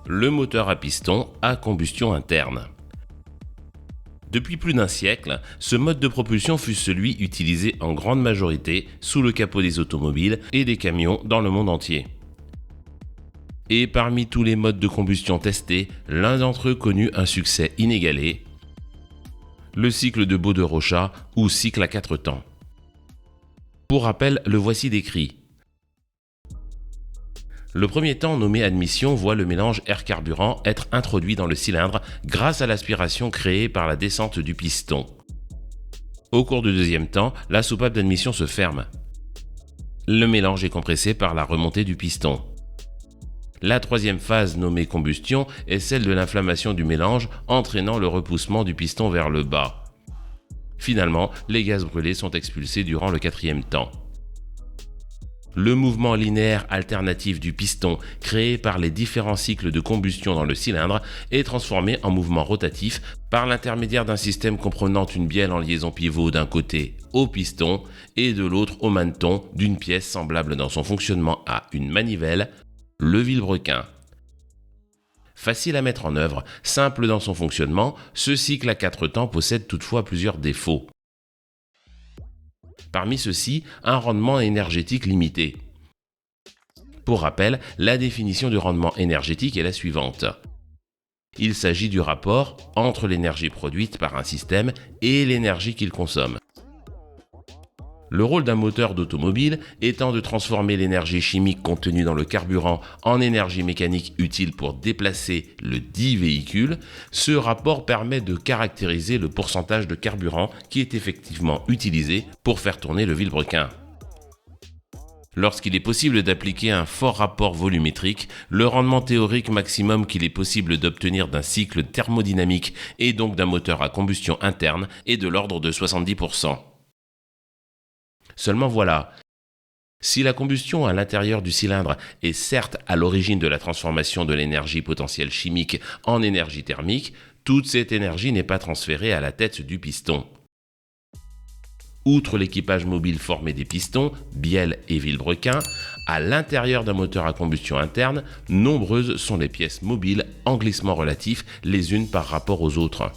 le moteur à piston à combustion interne. Depuis plus d'un siècle, ce mode de propulsion fut celui utilisé en grande majorité sous le capot des automobiles et des camions dans le monde entier. Et parmi tous les modes de combustion testés, l'un d'entre eux connut un succès inégalé, le cycle de Baud-de-Rochat ou cycle à 4 temps. Pour rappel, le voici décrit. Le premier temps, nommé admission, voit le mélange air-carburant être introduit dans le cylindre grâce à l'aspiration créée par la descente du piston. Au cours du deuxième temps, la soupape d'admission se ferme. Le mélange est compressé par la remontée du piston. La troisième phase, nommée combustion, est celle de l'inflammation du mélange, entraînant le repoussement du piston vers le bas. Finalement, les gaz brûlés sont expulsés durant le quatrième temps. Le mouvement linéaire alternatif du piston, créé par les différents cycles de combustion dans le cylindre, est transformé en mouvement rotatif par l'intermédiaire d'un système comprenant une bielle en liaison pivot d'un côté au piston et de l'autre au maneton d'une pièce semblable dans son fonctionnement à une manivelle, le vilebrequin. Facile à mettre en œuvre, simple dans son fonctionnement, ce cycle à 4 temps possède toutefois plusieurs défauts. Parmi ceux-ci, un rendement énergétique limité. Pour rappel, la définition du rendement énergétique est la suivante. Il s'agit du rapport entre l'énergie produite par un système et l'énergie qu'il consomme. Le rôle d'un moteur d'automobile étant de transformer l'énergie chimique contenue dans le carburant en énergie mécanique utile pour déplacer le dit véhicule, ce rapport permet de caractériser le pourcentage de carburant qui est effectivement utilisé pour faire tourner le vilebrequin. Lorsqu'il est possible d'appliquer un fort rapport volumétrique, le rendement théorique maximum qu'il est possible d'obtenir d'un cycle thermodynamique et donc d'un moteur à combustion interne est de l'ordre de 70%. Seulement voilà, si la combustion à l'intérieur du cylindre est certes à l'origine de la transformation de l'énergie potentielle chimique en énergie thermique, toute cette énergie n'est pas transférée à la tête du piston. Outre l'équipage mobile formé des pistons, bielles et vilebrequins, à l'intérieur d'un moteur à combustion interne, nombreuses sont les pièces mobiles en glissement relatif les unes par rapport aux autres.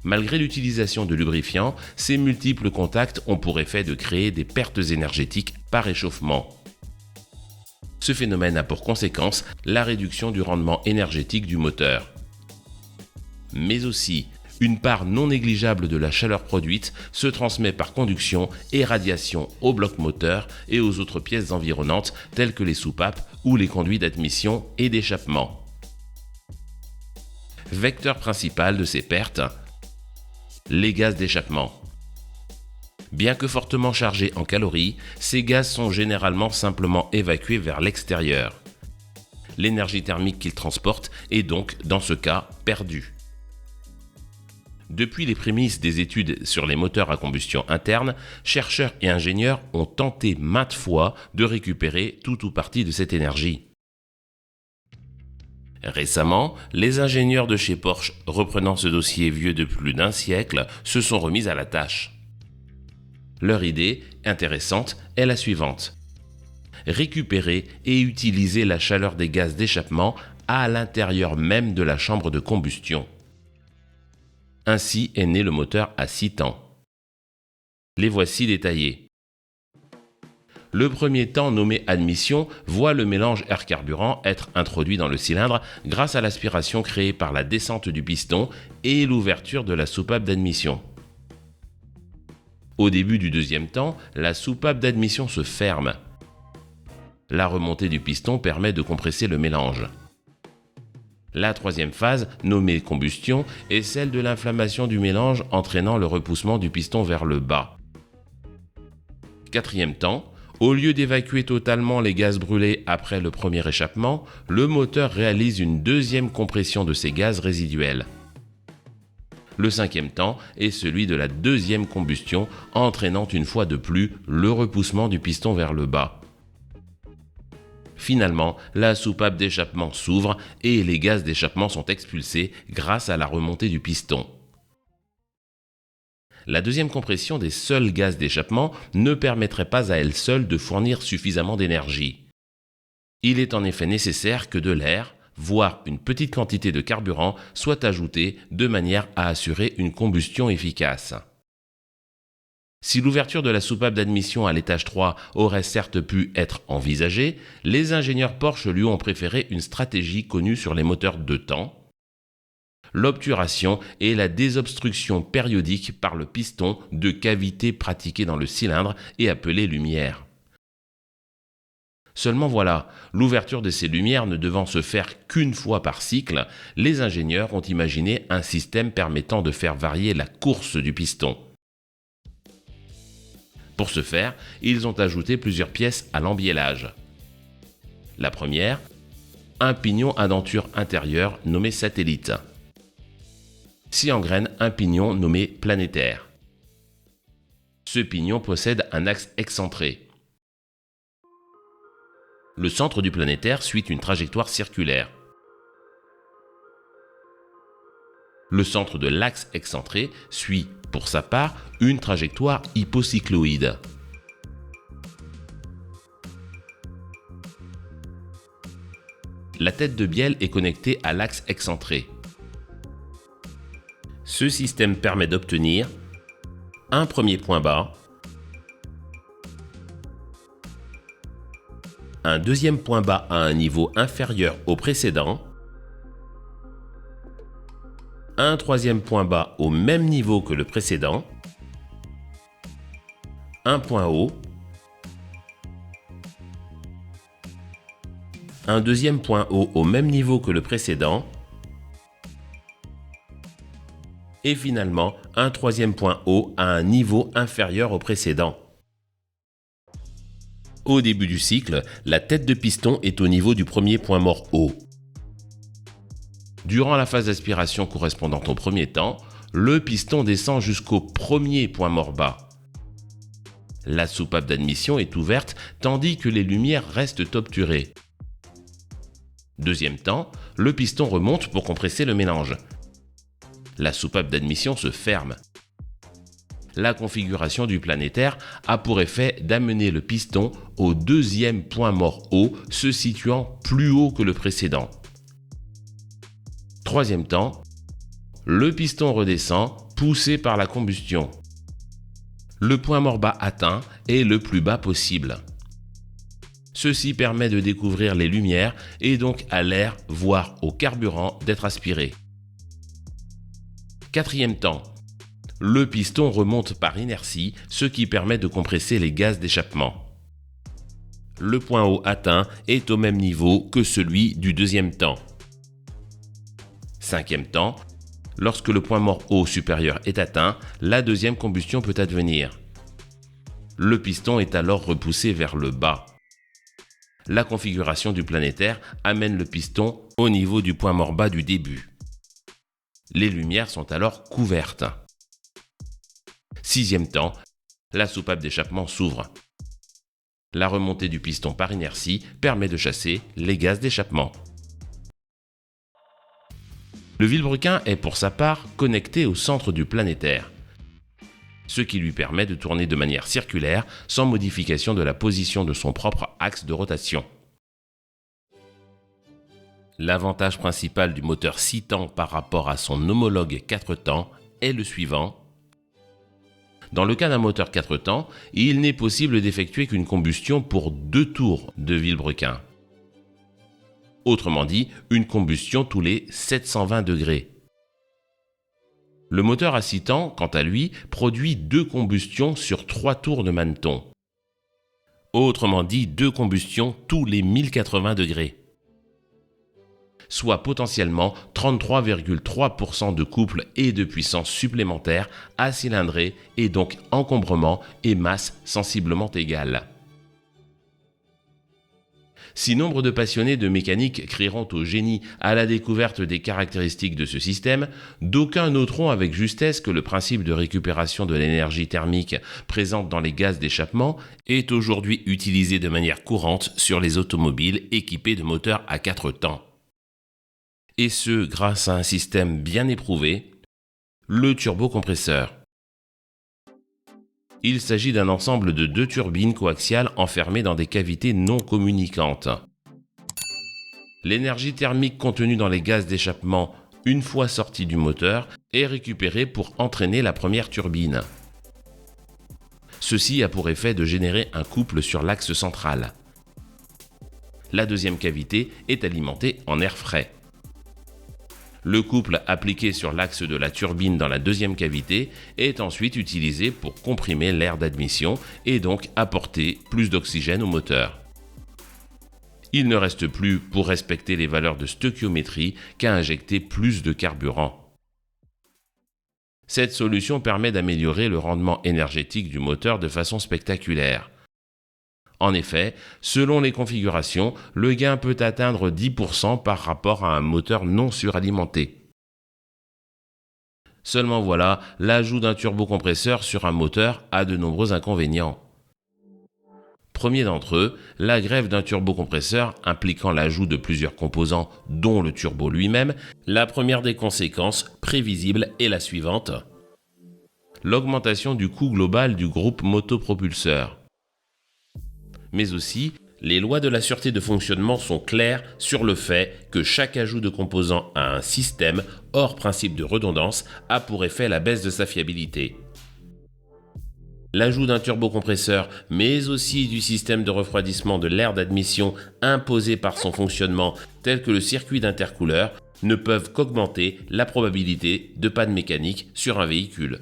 Malgré l'utilisation de lubrifiants, ces multiples contacts ont pour effet de créer des pertes énergétiques par échauffement. Ce phénomène a pour conséquence la réduction du rendement énergétique du moteur. Mais aussi, une part non négligeable de la chaleur produite se transmet par conduction et radiation au bloc moteur et aux autres pièces environnantes telles que les soupapes ou les conduits d'admission et d'échappement. Vecteur principal de ces pertes, les gaz d'échappement. Bien que fortement chargés en calories, ces gaz sont généralement simplement évacués vers l'extérieur. L'énergie thermique qu'ils transportent est donc, dans ce cas, perdue. Depuis les prémices des études sur les moteurs à combustion interne, chercheurs et ingénieurs ont tenté maintes fois de récupérer tout ou partie de cette énergie. Récemment, les ingénieurs de chez Porsche, reprenant ce dossier vieux de plus d'un siècle, se sont remis à la tâche. Leur idée, intéressante, est la suivante. Récupérer et utiliser la chaleur des gaz d'échappement à l'intérieur même de la chambre de combustion. Ainsi est né le moteur à 6 temps. Les voici détaillés. Le premier temps, nommé admission, voit le mélange air-carburant être introduit dans le cylindre grâce à l'aspiration créée par la descente du piston et l'ouverture de la soupape d'admission. Au début du deuxième temps, la soupape d'admission se ferme. La remontée du piston permet de compresser le mélange. La troisième phase, nommée combustion, est celle de l'inflammation du mélange entraînant le repoussement du piston vers le bas. Quatrième temps, au lieu d'évacuer totalement les gaz brûlés après le premier échappement, le moteur réalise une deuxième compression de ces gaz résiduels. Le cinquième temps est celui de la deuxième combustion, entraînant une fois de plus le repoussement du piston vers le bas. Finalement, la soupape d'échappement s'ouvre et les gaz d'échappement sont expulsés grâce à la remontée du piston. La deuxième compression des seuls gaz d'échappement ne permettrait pas à elle seule de fournir suffisamment d'énergie. Il est en effet nécessaire que de l'air, voire une petite quantité de carburant soit ajoutée de manière à assurer une combustion efficace. Si l'ouverture de la soupape d'admission à l'étage 3 aurait certes pu être envisagée, les ingénieurs Porsche lui ont préféré une stratégie connue sur les moteurs deux temps: l'obturation et la désobstruction périodique par le piston de cavités pratiquées dans le cylindre et appelées lumières. Seulement voilà, l'ouverture de ces lumières ne devant se faire qu'une fois par cycle, les ingénieurs ont imaginé un système permettant de faire varier la course du piston. Pour ce faire, ils ont ajouté plusieurs pièces à l'embiellage. La première, un pignon à denture intérieure nommé satellite. S'y engraine un pignon nommé planétaire. Ce pignon possède un axe excentré. Le centre du planétaire suit une trajectoire circulaire. Le centre de l'axe excentré suit, pour sa part, une trajectoire hypocycloïde. La tête de bielle est connectée à l'axe excentré. Ce système permet d'obtenir un premier point bas, un deuxième point bas à un niveau inférieur au précédent, un troisième point bas au même niveau que le précédent, un point haut, un deuxième point haut au même niveau que le précédent, et finalement un troisième point haut à un niveau inférieur au précédent. Au début du cycle, la tête de piston est au niveau du premier point mort haut. Durant la phase d'aspiration correspondant au premier temps, le piston descend jusqu'au premier point mort bas. La soupape d'admission est ouverte tandis que les lumières restent obturées. Deuxième temps, le piston remonte pour compresser le mélange. La soupape d'admission se ferme. La configuration du planétaire a pour effet d'amener le piston au deuxième point mort haut, se situant plus haut que le précédent. Troisième temps, le piston redescend, poussé par la combustion. Le point mort bas atteint est le plus bas possible. Ceci permet de découvrir les lumières et donc à l'air, voire au carburant, d'être aspiré. Quatrième temps, le piston remonte par inertie, ce qui permet de compresser les gaz d'échappement. Le point haut atteint est au même niveau que celui du deuxième temps. Cinquième temps, lorsque le point mort haut supérieur est atteint, la deuxième combustion peut advenir. Le piston est alors repoussé vers le bas. La configuration du planétaire amène le piston au niveau du point mort bas du début. Les lumières sont alors couvertes. Sixième temps, la soupape d'échappement s'ouvre. La remontée du piston par inertie permet de chasser les gaz d'échappement. Le vilebrequin est pour sa part connecté au centre du planétaire, ce qui lui permet de tourner de manière circulaire sans modification de la position de son propre axe de rotation. L'avantage principal du moteur 6 temps par rapport à son homologue 4 temps est le suivant. Dans le cas d'un moteur 4 temps, il n'est possible d'effectuer qu'une combustion pour 2 tours de vilebrequin. Autrement dit, une combustion tous les 720 degrés. Le moteur à 6 temps, quant à lui, produit 2 combustions sur 3 tours de maneton. Autrement dit, 2 combustions tous les 1080 degrés. Soit potentiellement 33,3% de couple et de puissance supplémentaire à cylindrée et donc encombrement et masse sensiblement égales. Si nombre de passionnés de mécanique crieront au génie à la découverte des caractéristiques de ce système, d'aucuns noteront avec justesse que le principe de récupération de l'énergie thermique présente dans les gaz d'échappement est aujourd'hui utilisé de manière courante sur les automobiles équipées de moteurs à 4 temps. Et ce, grâce à un système bien éprouvé, le turbocompresseur. Il s'agit d'un ensemble de 2 turbines coaxiales enfermées dans des cavités non communicantes. L'énergie thermique contenue dans les gaz d'échappement, une fois sortie du moteur, est récupérée pour entraîner la première turbine. Ceci a pour effet de générer un couple sur l'axe central. La deuxième cavité est alimentée en air frais. Le couple appliqué sur l'axe de la turbine dans la deuxième cavité est ensuite utilisé pour comprimer l'air d'admission et donc apporter plus d'oxygène au moteur. Il ne reste plus, pour respecter les valeurs de stoichiométrie, qu'à injecter plus de carburant. Cette solution permet d'améliorer le rendement énergétique du moteur de façon spectaculaire. En effet, selon les configurations, le gain peut atteindre 10% par rapport à un moteur non suralimenté. Seulement voilà, l'ajout d'un turbocompresseur sur un moteur a de nombreux inconvénients. Premier d'entre eux, la greffe d'un turbocompresseur impliquant l'ajout de plusieurs composants, dont le turbo lui-même. La première des conséquences prévisibles est la suivante: l'augmentation du coût global du groupe motopropulseur. Mais aussi, les lois de la sûreté de fonctionnement sont claires sur le fait que chaque ajout de composants à un système, hors principe de redondance, a pour effet la baisse de sa fiabilité. L'ajout d'un turbocompresseur, mais aussi du système de refroidissement de l'air d'admission imposé par son fonctionnement, tel que le circuit d'intercooleur, ne peuvent qu'augmenter la probabilité de panne mécanique sur un véhicule.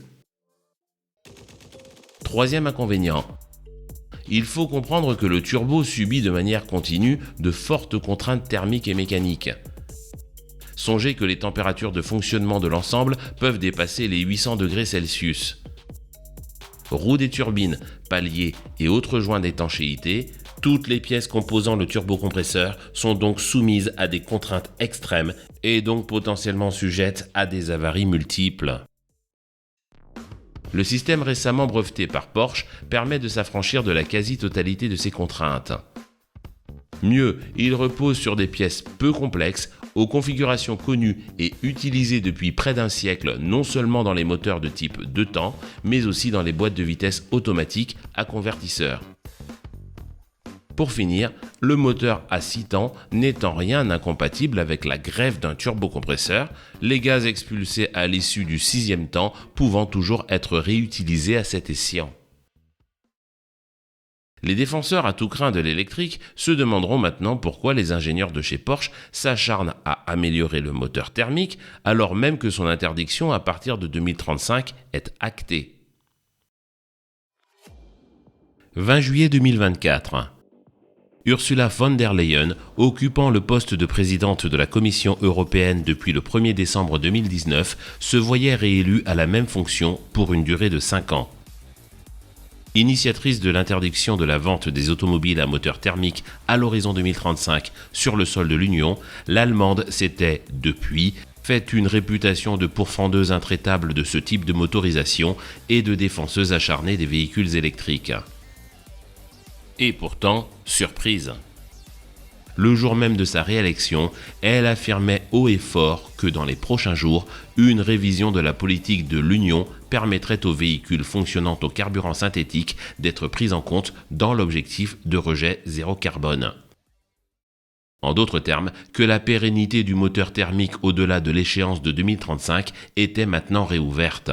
Troisième inconvénient. Il faut comprendre que le turbo subit de manière continue de fortes contraintes thermiques et mécaniques. Songez que les températures de fonctionnement de l'ensemble peuvent dépasser les 800 degrés Celsius. Roues des turbines, paliers et autres joints d'étanchéité, toutes les pièces composant le turbocompresseur sont donc soumises à des contraintes extrêmes et donc potentiellement sujettes à des avaries multiples. Le système récemment breveté par Porsche permet de s'affranchir de la quasi-totalité de ces contraintes. Mieux, il repose sur des pièces peu complexes, aux configurations connues et utilisées depuis près d'un siècle, non seulement dans les moteurs de type 2 temps, mais aussi dans les boîtes de vitesse automatiques à convertisseur. Pour finir, le moteur à 6 temps n'est en rien incompatible avec la greffe d'un turbocompresseur, les gaz expulsés à l'issue du 6e temps pouvant toujours être réutilisés à cet escient. Les défenseurs à tout craint de l'électrique se demanderont maintenant pourquoi les ingénieurs de chez Porsche s'acharnent à améliorer le moteur thermique alors même que son interdiction à partir de 2035 est actée. 20 juillet 2024. Ursula von der Leyen, occupant le poste de présidente de la Commission européenne depuis le 1er décembre 2019, se voyait réélue à la même fonction pour une durée de 5 ans. Initiatrice de l'interdiction de la vente des automobiles à moteur thermique à l'horizon 2035 sur le sol de l'Union, l'Allemande s'était, depuis, fait une réputation de pourfendeuse intraitable de ce type de motorisation et de défenseuse acharnée des véhicules électriques. Et pourtant, surprise. Le jour même de sa réélection, elle affirmait haut et fort que dans les prochains jours, une révision de la politique de l'Union permettrait aux véhicules fonctionnant au carburant synthétique d'être pris en compte dans l'objectif de rejet zéro carbone. En d'autres termes, que la pérennité du moteur thermique au-delà de l'échéance de 2035 était maintenant réouverte.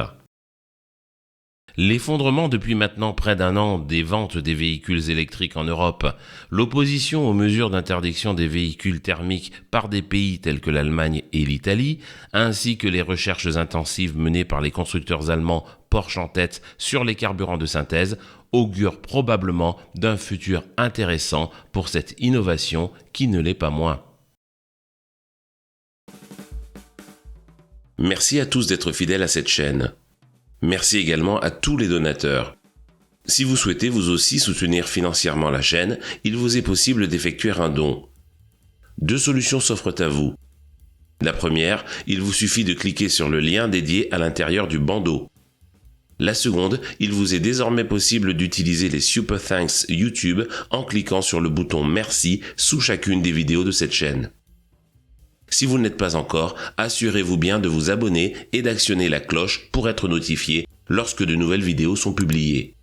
L'effondrement depuis maintenant près d'un an des ventes des véhicules électriques en Europe, l'opposition aux mesures d'interdiction des véhicules thermiques par des pays tels que l'Allemagne et l'Italie, ainsi que les recherches intensives menées par les constructeurs allemands Porsche en tête sur les carburants de synthèse, augurent probablement d'un futur intéressant pour cette innovation qui ne l'est pas moins. Merci à tous d'être fidèles à cette chaîne. Merci également à tous les donateurs. Si vous souhaitez vous aussi soutenir financièrement la chaîne, il vous est possible d'effectuer un don. 2 solutions s'offrent à vous. La première, il vous suffit de cliquer sur le lien dédié à l'intérieur du bandeau. La seconde, il vous est désormais possible d'utiliser les Super Thanks YouTube en cliquant sur le bouton Merci sous chacune des vidéos de cette chaîne. Si vous ne l'êtes pas encore, assurez-vous bien de vous abonner et d'actionner la cloche pour être notifié lorsque de nouvelles vidéos sont publiées.